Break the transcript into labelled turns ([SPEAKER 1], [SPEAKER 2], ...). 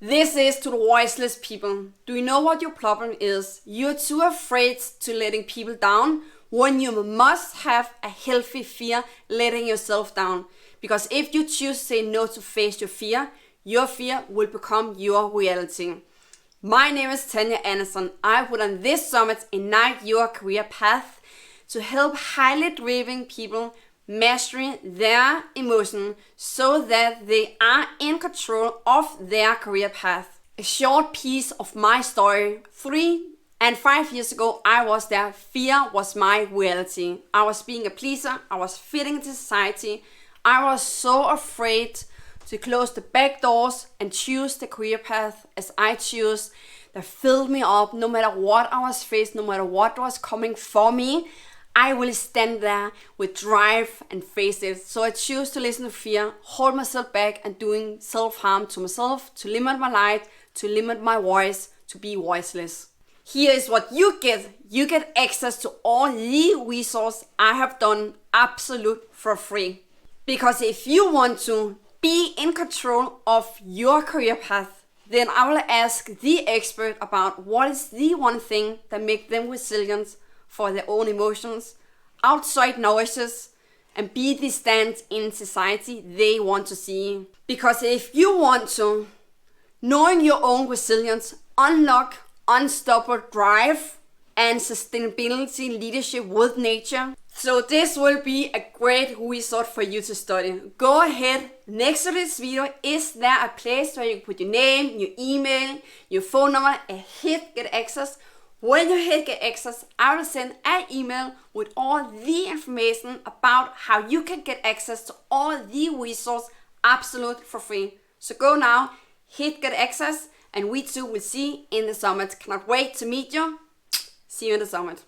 [SPEAKER 1] This is to the voiceless people. Do you know what your problem is? You're too afraid to letting people down when you must have a healthy fear letting yourself down. Because if you choose to say no to face your fear will become your reality. My name is Tanja Anderson. I would on this summit ignite your career path to help highly driven people mastering their emotion so that they are in control of their career path. A short piece of my story. 3 and 5 years ago, I was there. Fear was my reality. I was being a pleaser. I was fitting into society. I was so afraid to close the back doors and choose the career path as I choose that filled me up. No matter what I was faced, no matter what was coming for me, I will stand there with drive and face it. So I choose to listen to fear, hold myself back and doing self-harm to myself, to limit my light, to limit my voice, to be voiceless. Here is what you get. You get access to all the resources I have done absolute for free. Because if you want to be in control of your career path, then I will ask the expert about what is the one thing that makes them resilient for their own emotions, outside noises, and be the stand in society they want to see. Because if you want to, knowing your own resilience, unlock unstoppable drive and sustainability leadership with nature. So this will be a great resource for you to study. Go ahead, next to this video is there a place where you can put your name, your email, your phone number and hit get access. When you hit get access, I will send an email with all the information about how you can get access to all the resources absolute for free. So go now, hit get access, and we too will see in the summit. Cannot wait to meet you. See you in the summit.